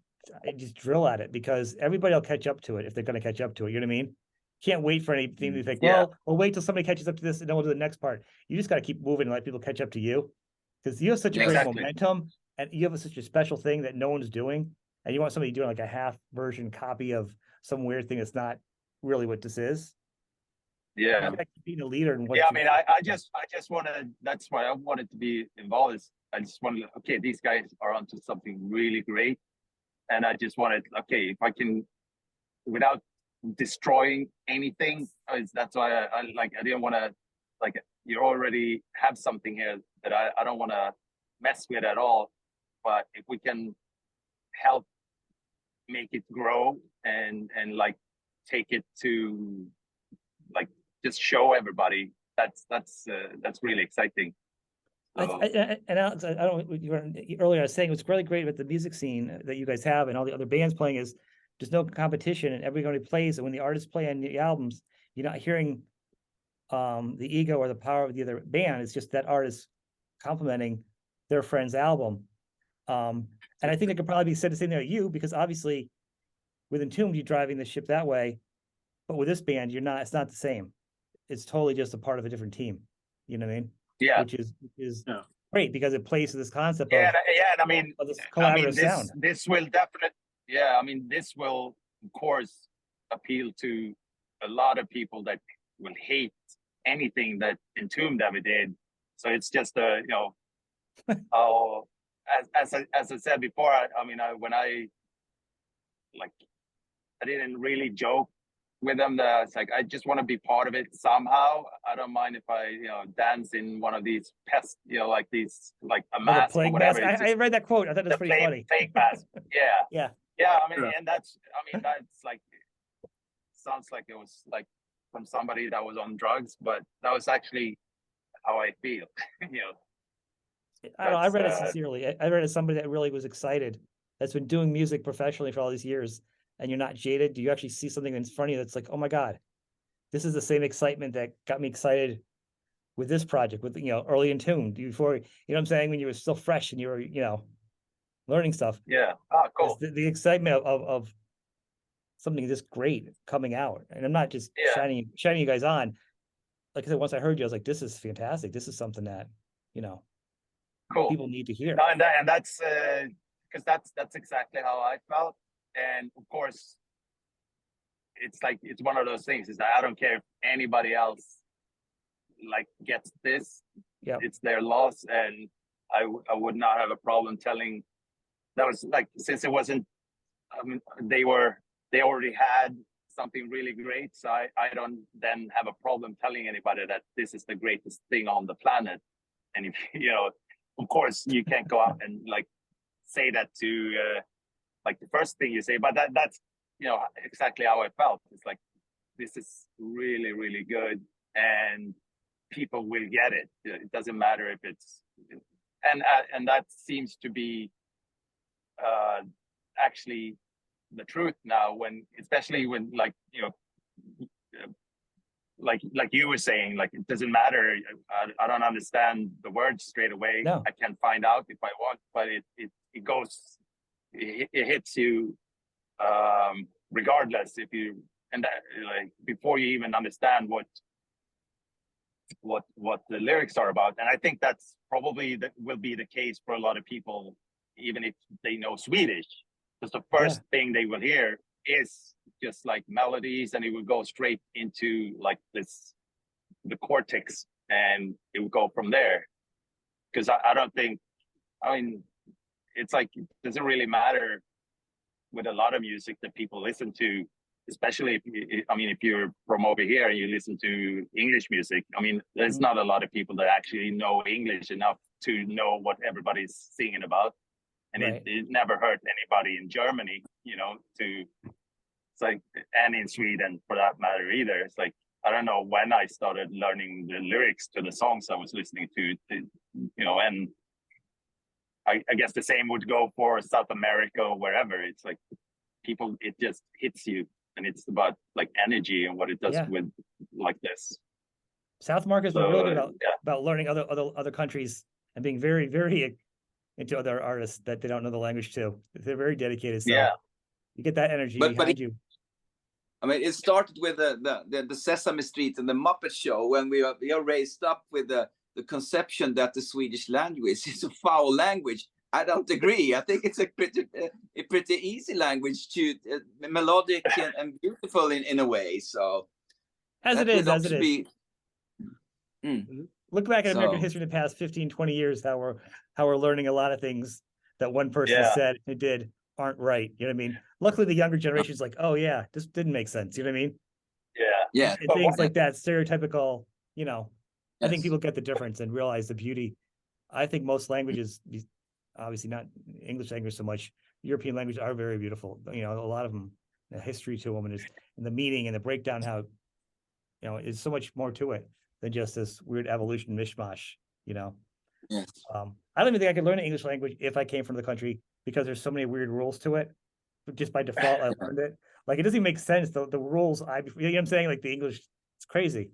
drill at it because everybody will catch up to it if they're going to catch up to it. You know what I mean? Can't wait for anything to think. Well, we'll wait till somebody catches up to this, and then we'll do the next part. You just got to keep moving and let people catch up to you, because you have such a great momentum, and you have such a special thing that no one's doing. And you want somebody doing like a half version copy of some weird thing that's not really what this is. Yeah. Being a leader in what I mean, I just wanted, that's why I wanted to be involved. Is I just wanted, okay, these guys are onto something really great. And I just wanted, okay, if I can, without destroying anything, that's why I didn't want to, like, you already have something here that I don't want to mess with at all. But if we can help make it grow and like take it to like just show everybody, that's really exciting. So, I don't. You were earlier. I was saying what's really great about the music scene that you guys have and all the other bands playing is there's no competition, and everybody plays. And when the artists play on the albums, you're not hearing the ego or the power of the other band. It's just that artist complimenting their friend's album. And I think it could probably be said the same there at you, because obviously with Entombed, you're driving the ship that way. But with this band, you're not, it's not the same. It's totally just a part of a different team. You know what I mean? Yeah. Which is great because it plays to this concept and I mean, of this collaborative sound. This will definitely, I mean, this will, of course, appeal to a lot of people that will hate anything that Entombed ever did. So it's just you know, as I said before, when I didn't really joke with them, that it's like I just want to be part of it somehow. I don't mind if I dance in one of these pests, like these, like a mask or whatever. I read that quote. I thought that's pretty funny. Fake mask. Yeah. I mean, and that's like, sounds like it was like from somebody that was on drugs, but that was actually how I feel. I read it sincerely. I read it as somebody that really was excited, that's been doing music professionally for all these years, and you're not jaded. Do you actually see something in front of you that's like, oh my God, this is the same excitement that got me excited with this project, with early Entombed, before, you know what I'm saying, when you were still fresh and you were, learning stuff. Yeah. Oh, cool. The excitement of something this great coming out. And I'm not just shining you guys on. Like I said, once I heard you, I was like, this is fantastic. This is something that, cool. people need to hear. No, and that's because that's exactly how I felt. And of course, it's like, it's one of those things, is that I don't care if anybody else like gets this. Yeah, it's their loss, and I would not have a problem telling. That was like, since it wasn't, they already had something really great. So I don't then have a problem telling anybody that this is the greatest thing on the planet. And if, you know, of course you can't go out and like say that to like the first thing you say, but that's, you know, exactly how I felt. It's like, this is really, really good, and people will get it. It doesn't matter if it's, and that seems to be actually the truth now, when, especially when, like, you know, like you were saying, like, it doesn't matter. I don't understand the words straight away. No. I can find out if I want, but it goes, it hits you regardless if you, and that, like, before you even understand what the lyrics are about. And I think that's probably that will be the case for a lot of people, even if they know Swedish, because the first thing they will hear is just like melodies, and it will go straight into like this, the cortex, and it will go from there. Because I don't think, I mean, it's like, it doesn't really matter with a lot of music that people listen to, especially if you're from over here and you listen to English music. I mean, there's not a lot of people that actually know English enough to know what everybody's singing about. And it never hurt anybody in Germany, you know, it's like, and in Sweden for that matter either. It's like, I don't know when I started learning the lyrics to the songs I was listening to, you know, and I guess the same would go for South America or wherever. It's like people, it just hits you, and it's about like energy and what it does with like this. South America is really good about learning other countries and being very, very into other artists that they don't know the language to. They're very dedicated. So you get that energy behind you. I mean, it started with the Sesame Street and the Muppet Show, when we are raised up with the conception that the Swedish language is a foul language. I don't agree. I think it's a pretty easy language, to melodic and beautiful in a way. So as it is. Look back at American history in the past 15, 20 years, how we're learning a lot of things that one person said and did aren't right. You know what I mean? Luckily, the younger generation is like, oh yeah, this didn't make sense. You know what I mean? Yeah. And things like that, stereotypical, you know, I think people get the difference and realize the beauty. I think most languages, obviously not English language so much, European languages are very beautiful. You know, a lot of them, the history to them, and the meaning and the breakdown, how, you know, is so much more to it than just this weird evolution mishmash, you know? Yes. I don't even think I could learn an English language if I came from the country, because there's so many weird rules to it. But just by default, I learned it. Like, it doesn't even make sense. The rules, you know what I'm saying? Like, the English, it's crazy.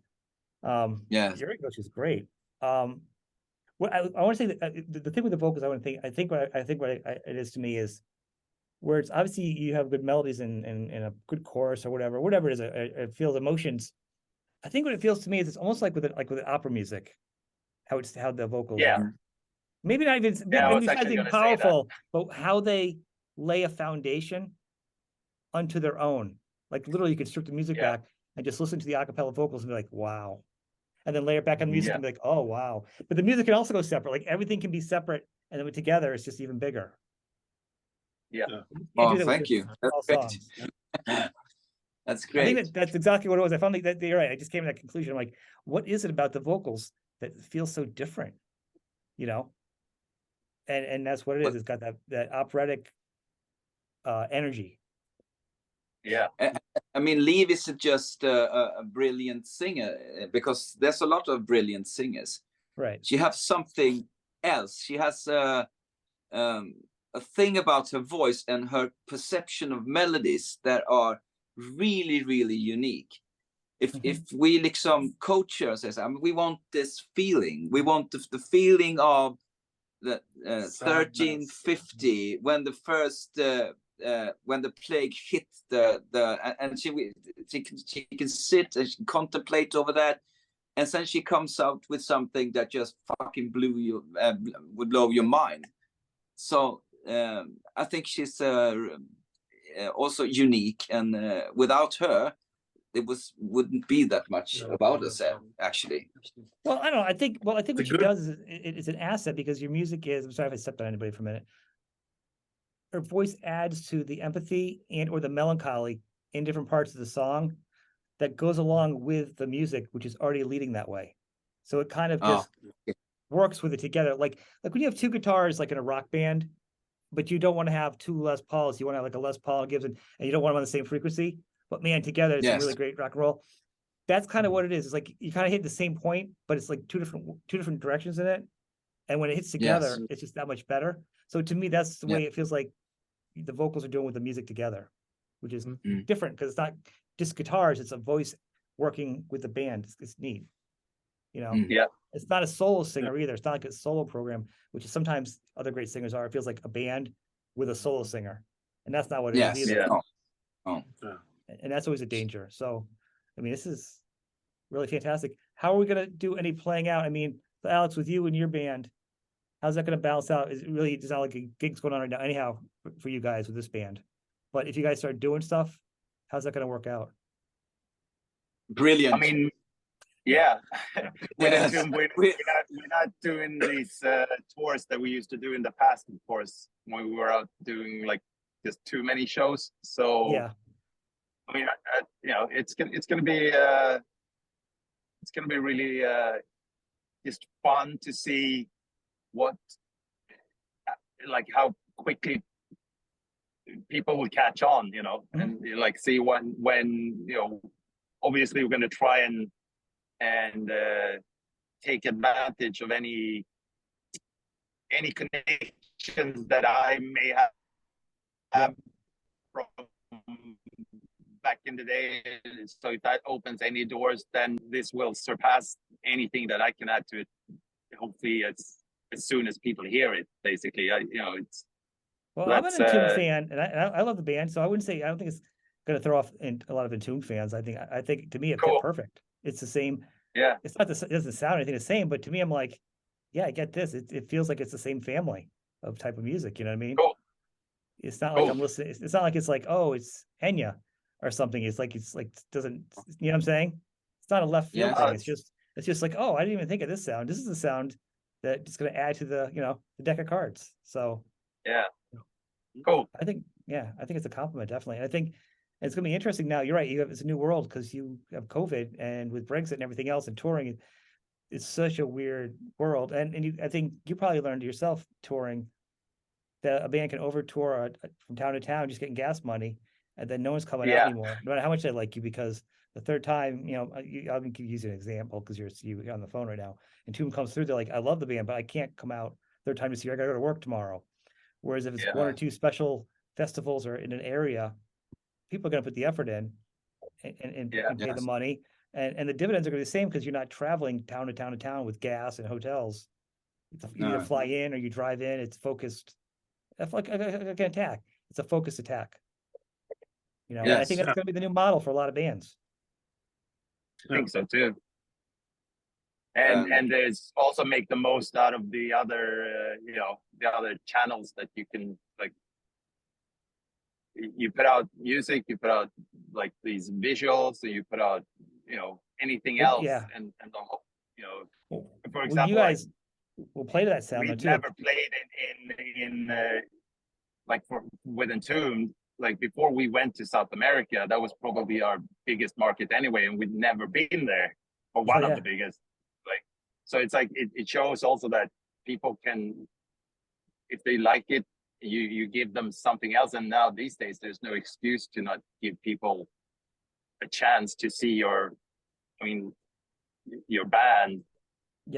Your English is great. What I want to say that the thing with the vocals, I think what it is to me is where it's obviously you have good melodies and a good chorus or whatever it is, it feels emotions. I think what it feels to me is it's almost like with opera music, how the vocals are. Maybe not even maybe powerful, but how they lay a foundation unto their own. Like, literally, you could strip the music back and just listen to the acapella vocals and be like, wow. And then layer it back on music and be like, oh wow. But the music can also go separate. Like, everything can be separate, and then together it's just even bigger. Oh, thank you. That's great. That's great. I think that's exactly what it was. I found that you're right. I just came to that conclusion. I'm like, what is it about the vocals that feels so different? You know? And that's what it is. It's got that operatic energy. Yeah. I mean, Liv isn't just a brilliant singer, because there's a lot of brilliant singers. Right. She has something else. She has a thing about her voice and her perception of melodies that are really, really unique. If we like some coaches says, I mean, we want this feeling. We want the feeling of the 1350, when the first when the plague hit and she can sit and she can contemplate over that, and then she comes out with something that just fucking would blow your mind. So I think she's also unique, and without her, it wouldn't be that much about us actually. Well, I don't know. I think what she does is it's an asset, because your music is. I'm sorry if I stepped on anybody for a minute. Her voice adds to the empathy and or the melancholy in different parts of the song that goes along with the music, which is already leading that way. So it kind of just works with it together. Like when you have two guitars, like in a rock band, but you don't want to have two Les Pauls. You want to have like a Les Paul and Gibson, and you don't want them on the same frequency. But man, together it's some really great rock and roll. That's kind of what it is. It's like you kind of hit the same point, but it's like two different directions in it. And when it hits together, it's just that much better. So to me, that's the way it feels like the vocals are doing with the music together, which is different because it's not just guitars, it's a voice working with the band. It's neat. You know, it's not a solo singer either. It's not like a solo program, which is sometimes other great singers are. It feels like a band with a solo singer, and that's not what it is either. And that's always a danger. So, I mean, this is really fantastic. How are we going to do any playing out? I mean, Alex, with you and your band, how's that going to balance out? Is it really, it's not like a gig's going on right now anyhow for you guys with this band. But if you guys start doing stuff, how's that going to work out? Brilliant. I mean, we're not doing these tours that we used to do in the past, of course, when we were out doing like just too many shows. So I mean, you know, it's gonna be really just fun to see what, like, how quickly people will catch on, you know, and like see when you know, obviously we're going to try and take advantage of any connections that I may have from back in the day. So if that opens any doors, then this will surpass anything that I can add to it. Hopefully, as soon as people hear it, basically, you know, it's. Well, I'm an Entombed fan, and I love the band, so I wouldn't say I don't think it's going to throw off a lot of Entombed fans. I think to me it fit perfect. It's the same. Yeah, it's not it doesn't sound anything the same, but to me, I'm like, yeah, I get this. It feels like it's the same family of type of music. You know what I mean? Cool. It's not like I'm listening. It's not like it's like, oh, it's Enya or something. It's like doesn't, you know what I'm saying? It's not a left field thing. It's just like, oh, I didn't even think of this sound. This is the sound that it's going to add to the, you know, the deck of cards. So yeah, cool. I think it's a compliment, definitely. I think it's going to be interesting now. You're right. It's a new world because you have COVID, and with Brexit and everything else and touring, it's such a weird world. And I think you probably learned yourself touring that a band can over tour from town to town, just getting gas money, and then no one's coming out anymore, no matter how much they like you, because the third time, you know, I'll give you an example because you're on the phone right now. And Entombed comes through, they're like, I love the band, but I can't come out third time to see you. I gotta go to work tomorrow. Whereas if it's one or two special festivals or in an area, people are gonna put the effort in and pay the money. And the dividends are gonna be the same because you're not traveling town to town to town with gas and hotels. You either fly in or you drive in. It's focused. Like an attack. It's a focused attack. You know, and I think that's going to be the new model for a lot of bands. I think so too. And there's also make the most out of the other, you know, the other channels that you can, like, you put out music, you put out like these visuals, so you put out, you know, anything else, and the whole, you know, for example, you guys will play to that sound. We've never played in like with Entombed. Like before we went to South America, that was probably our biggest market anyway, and we'd never been there, or one of the biggest. Like, so it's like it shows also that people can, if they like it, you give them something else. And now these days, there's no excuse to not give people a chance to see your band.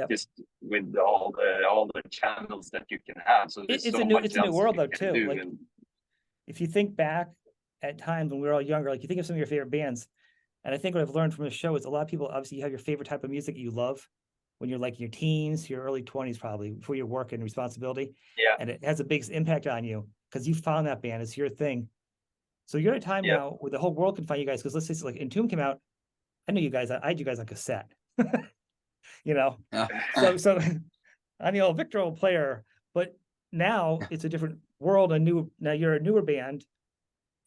Just with all the channels that you can have. So it's a new world though too. Like, if you think back at times when we were all younger, like you think of some of your favorite bands, and I think what I've learned from the show is a lot of people, obviously you have your favorite type of music that you love when you're like in your teens, your early 20s, probably before your work and responsibility. Yeah. And it has a big impact on you because you found that band, it's your thing. So you're at a time now where the whole world can find you guys. Because let's say like Entombed came out, I knew you guys, I had you guys on cassette. You know, so I'm the old Victor player, but now it's a different world. Now you're a newer band,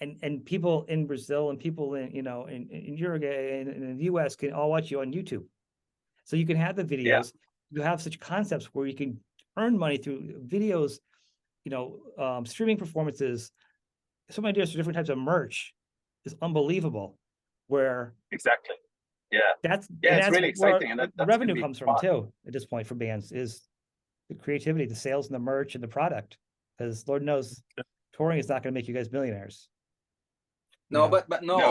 and people in Brazil and people in, you know, in Uruguay and in the US can all watch you on YouTube. So you can have the videos. You have such concepts where you can earn money through videos, you know, streaming performances, some ideas for different types of merch. is unbelievable. Where exactly, yeah, that's it's really exciting, and the that's revenue gonna be comes from fun. too. At this point for bands is the creativity, the sales, and the merch and the product. Because Lord knows, touring is not going to make you guys millionaires. No, Yeah.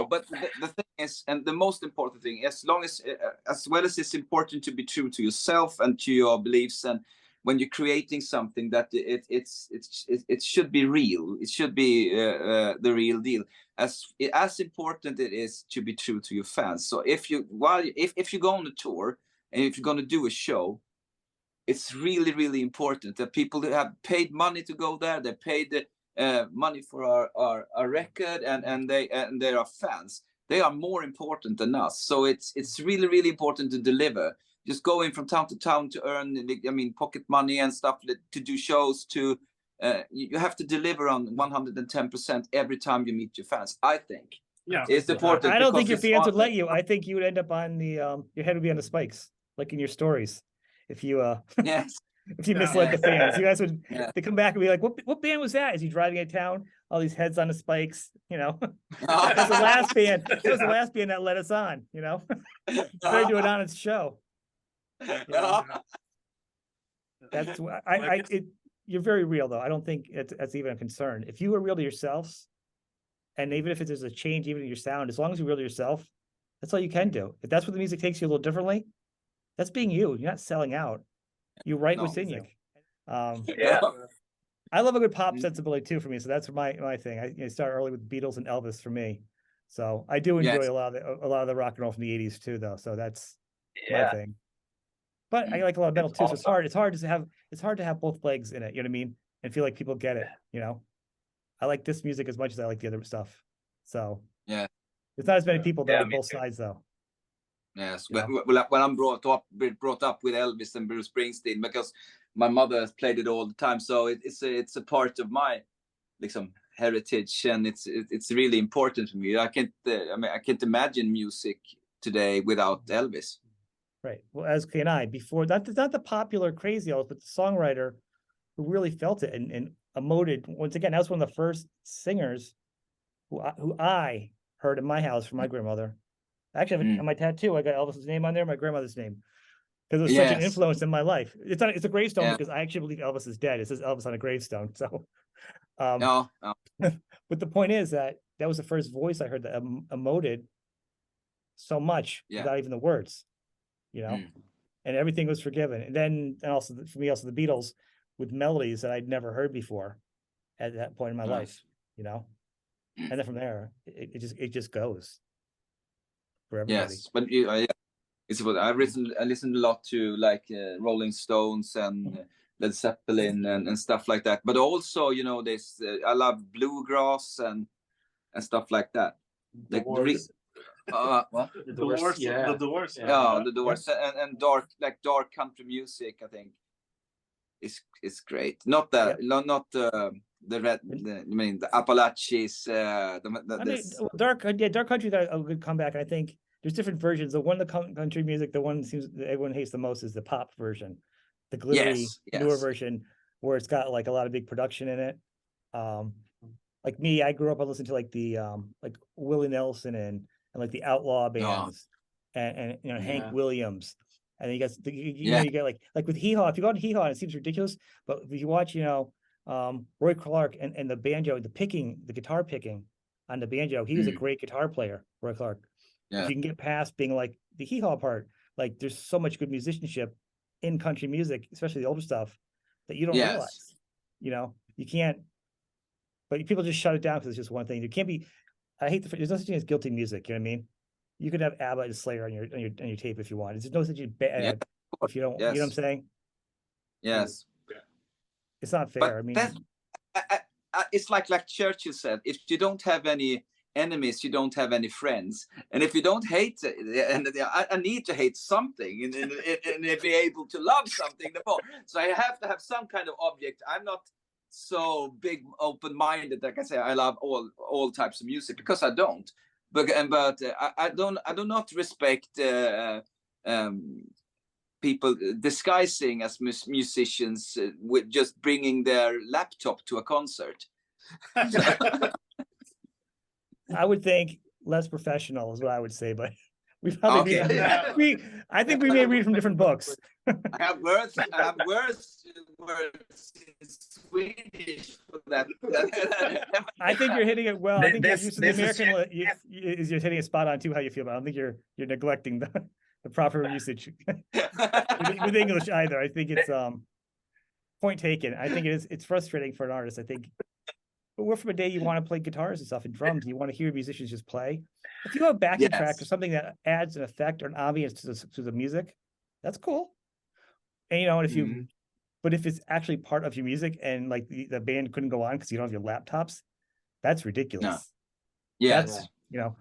but the thing is, and the most important thing, as well as it's important to be true to yourself and to your beliefs, and when you're creating something, that it should be real. It should be the real deal. As important it is to be true to your fans. So if you go on a tour and if you're going to do a show, it's really, really important that people that have paid money to go there, they paid money for our record, and they are fans. They are more important than us. So it's really, really important to deliver. Just going from town to town to earn, pocket money and stuff to do shows. You have to deliver on 110% every time you meet your fans. I think. Yeah, it's important. I don't think your fans would let you. I think you would end up on the your head would be on the spikes, like in your stories, if you yes. if you misled the fans. You guys would they come back and be like, what band was that? Is he driving in town? All these heads on the spikes, That was the last band. That was the last band that let us on, Better do it on its show. That's you're very real though. I don't think that's even a concern. If you were real to yourselves, and even if there's a change even in your sound, as long as you're real to yourself, that's all you can do. If that's what the music takes you a little differently, that's being you. You're not selling out. You write what's in you. I love a good pop sensibility too for me. So that's my thing. I started early with Beatles and Elvis for me. So I do enjoy a lot of the rock and roll from the 80s too, though. So that's my thing. But I like a lot of metal too. So it's hard. It's hard to have both legs in it. You know what I mean? And feel like people get it. I like this music as much as I like the other stuff. So it's not as many people that like both sides though. Yes, when I'm brought up with Elvis and Bruce Springsteen, because my mother has played it all the time, so it's a part of my heritage, and it's really important for me. I can't imagine music today without Elvis. Right. Well, as can I. Before not the popular crazy Elvis, but the songwriter who really felt it and emoted. Once again, that was one of the first singers who I heard in my house from my grandmother. Actually, on my tattoo, I got Elvis's name on there, my grandmother's name, because it was such an influence in my life. It's a gravestone because I actually believe Elvis is dead. It says Elvis on a gravestone. So, no. But the point is that was the first voice I heard that emoted so much without even the words, and everything was forgiven. And then, also for me, also the Beatles with melodies that I'd never heard before at that point in my life, and then from there, it just goes. For everybody. Yes, but I listened a lot to Rolling Stones and Led Zeppelin and stuff like that. But also, this I love bluegrass and stuff like that. The Doors. What? The Doors. The Doors. The Doors and dark country music. I think is great. Not that, not the Appalachians. Dark country that a good comeback. I think there's different versions. The one the country music, the one seems that everyone hates the most is the pop version, the glittery newer version where it's got like a lot of big production in it. Like me, I grew up, I listened to like the like Willie Nelson and like the outlaw bands and Hank Williams. And you guys, you get like with Hee Haw. If you go on Hee Haw, it seems ridiculous, but if you watch, Roy Clark and the banjo, the guitar picking on the banjo, he was a great guitar player, Roy Clark. If you can get past being like the hee haw part, like there's so much good musicianship in country music, especially the older stuff, that you don't realize. You can't, but people just shut it down because it's just one thing. There can't be. There's no such thing as guilty music. You know what I mean? You could have ABBA and Slayer on your tape if you want. There's no such thing bad if you don't. You know what I'm saying? Yes. It's not fair. But it's like Churchill said: if you don't have any enemies, you don't have any friends. And if you don't hate, and I need to hate something, and be able to love something the more. So I have to have some kind of object. I'm not so big open-minded that I can say I love all types of music, because I don't. But I do not respect people disguising as musicians with just bringing their laptop to a concert. I would think less professional is what I would say, but we probably Okay. I think we may read from different books. I have worse words in Swedish for that. I think you're hitting it well. I think This- you're used to the this is American you're hitting it spot on too how you feel, but I don't think you're neglecting the proper usage with English either. I think it's point taken. I think it's frustrating for an artist. I think but we're from a day you want to play guitars and stuff and drums. You want to hear musicians just play. If you have a backing track or something that adds an effect or an ambience to the music, that's cool. And and if you but if it's actually part of your music and like the band couldn't go on because you don't have your laptops, that's ridiculous. No. Yes. That's,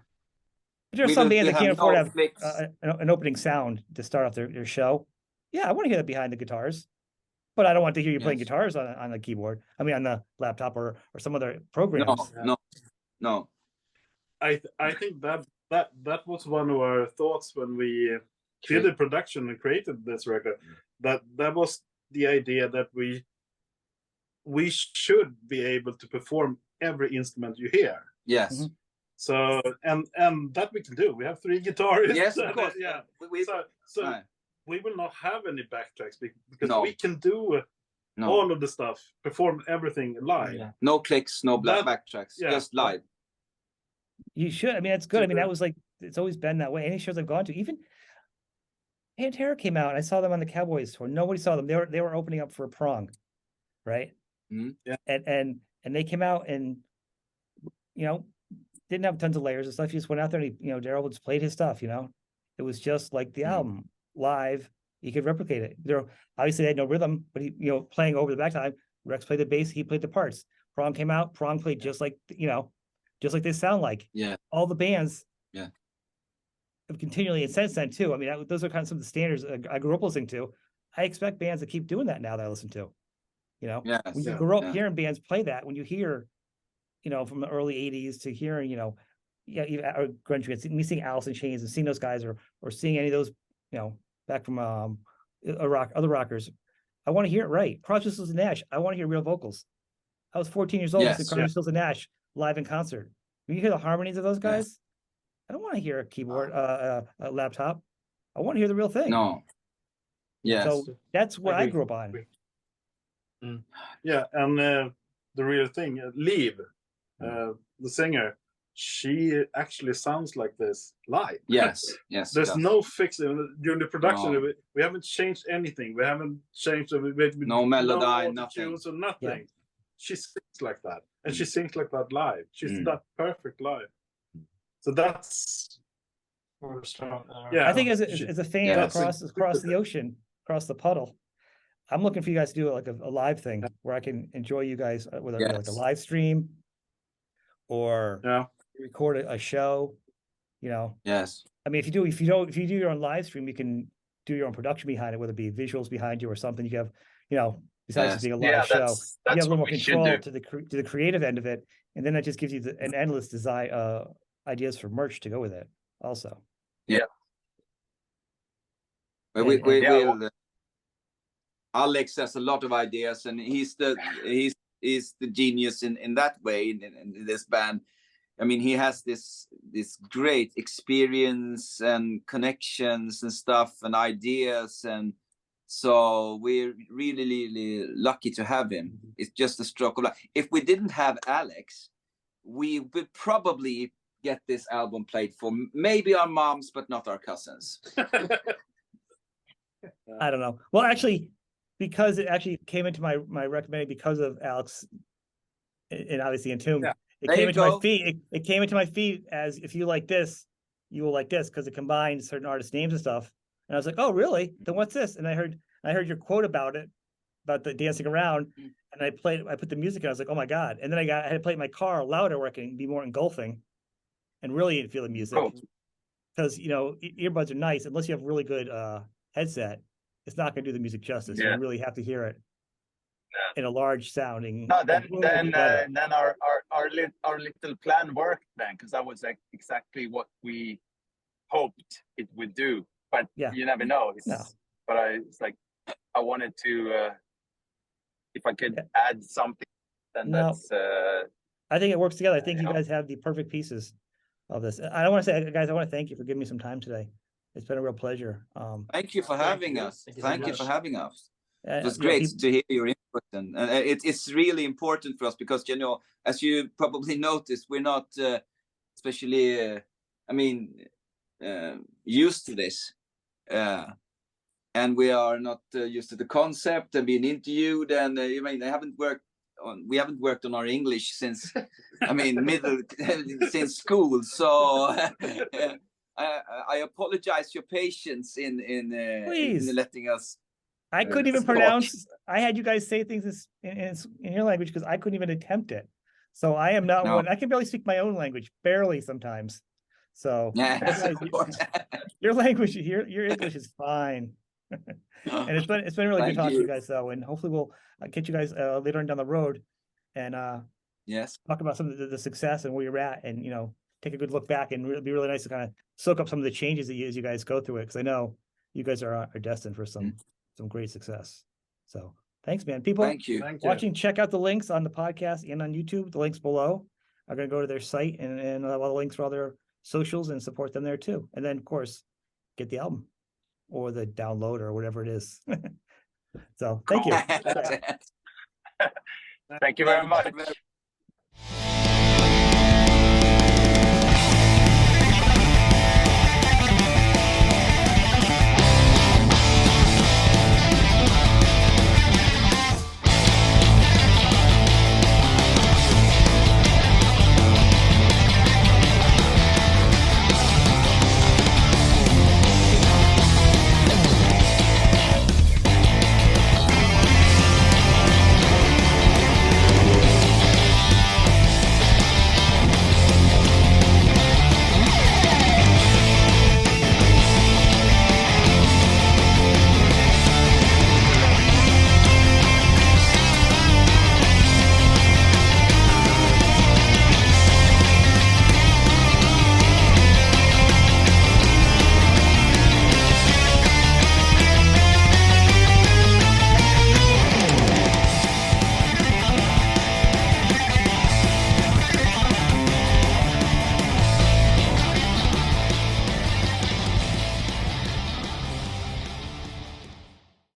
there's some bands that can't afford to have an opening sound to start off their show. Yeah, I want to hear that behind the guitars, but I don't want to hear you playing guitars on the keyboard. I mean, on the laptop or some other programs. No. I think that was one of our thoughts when we did the production and created this record. That was the idea that we should be able to perform every instrument you hear. Yes. Mm-hmm. So and that we can do. We have 3 guitarists. Yes, of course. Yeah. So right. we will not have any backtracks because we can do all of the stuff, perform everything live. Yeah. No clicks, no backtracks, just live. You should. I mean, that's good. I mean, that was like it's always been that way. Any shows I've gone to, even Pantera came out. And I saw them on the Cowboys tour. Nobody saw them. They were opening up for a Prong, right? Mm-hmm. Yeah. And they came out and didn't have tons of layers and stuff. He just went out there and Daryl just played his stuff. It was just like the album live. He could replicate it. Obviously they had no rhythm, but he playing over the back time. Rex played the bass. He played the parts. Prong came out. Prong played just like just like they sound like. Yeah. All the bands. Yeah. Have continually and since then too. I mean, those are kind of some of the standards I grew up listening to. I expect bands to keep doing that now that I listen to. Yes, when you grow up hearing bands play that, when you hear, from the early '80s to hearing, grunge, me seeing Alice in Chains and seeing those guys, or seeing any of those, back from other rockers. I want to hear it right. Crosby, Stills and Nash. I want to hear real vocals. I was 14 years old. Yes, Crosby, Stills and Nash live in concert. When you hear the harmonies of those guys, I don't want to hear a keyboard, a laptop. I want to hear the real thing. No. Yes. So that's what I grew up on. Yeah, and the real thing, Liv, the singer, she actually sounds like this live. Yes. There's no fixing during the production. No. We haven't changed anything. We haven't changed no melody, nothing. Or nothing. Yeah. She sings like that, and she sings like that live. She's that perfect live. So that's I think as a fan across the ocean, across the puddle, I'm looking for you guys to do like a live thing where I can enjoy you guys with like a live stream or record a show. Yes. I mean, if you do your own live stream, you can do your own production behind it, whether it be visuals behind you or something. You have, besides just being a live show, you have a little more control to the creative end of it, and then that just gives you an endless design ideas for merch to go with it. Also. Yeah. Alex has a lot of ideas, and he's the genius in that way in this band. I mean, he has this great experience and connections and stuff and ideas, and so we're really, really lucky to have him. It's just a stroke of luck. If we didn't have Alex, we would probably get this album played for maybe our moms, but not our cousins. I don't know. Well, actually, because it actually came into my recommended because of Alex, and obviously Entombed. Yeah. It came into my feed. It came into my feed as if you like this, you will like this, because it combines certain artist names and stuff. And I was like, oh, really? Then what's this? And I heard your quote about it, about the dancing around, and I put the music in. I was like, oh my god! And then I had to play it in my car louder, where I can be more engulfing, and really feel the music. Because earbuds are nice unless you have a really good headset. It's not going to do the music justice. You really have to hear it in a large sounding. No, then our little plan worked then, because that was like exactly what we hoped it would do. But you never know. But it's like I wanted to, if I could add something, then that's. I think it works together. I think you guys have the perfect pieces of this. I don't want to say, guys, I want to thank you for giving me some time today. It's been a real pleasure. Thank you for having us. Thank you for having us. It was great to hear your input, and it's really important for us because, you know, as you probably noticed, we're not especially, I mean, used to this, and we are not used to the concept and being interviewed. And I mean, we haven't worked on our English since, I mean, since school. So I apologize your patience in letting us. I couldn't even pronounce. I had you guys say things in your language because I couldn't even attempt it. So I am not one. I can barely speak my own language, barely sometimes. So your language, your English is fine. And it's been really good talking to you guys though, and hopefully we'll get you guys later on down the road and yes, talk about some of the success and where you're at, and you know, take a good look back, and it'd be really nice to kind of soak up some of the changes that as you guys go through it, because I know you guys are destined for some great success. So thanks, man. People, thank you. Watching, check out the links on the podcast and on YouTube. The links below are going to go to their site, and all the links for all their socials, and support them there too. And then of course, get the album or the download or whatever it is. So thank you. Thank you very much.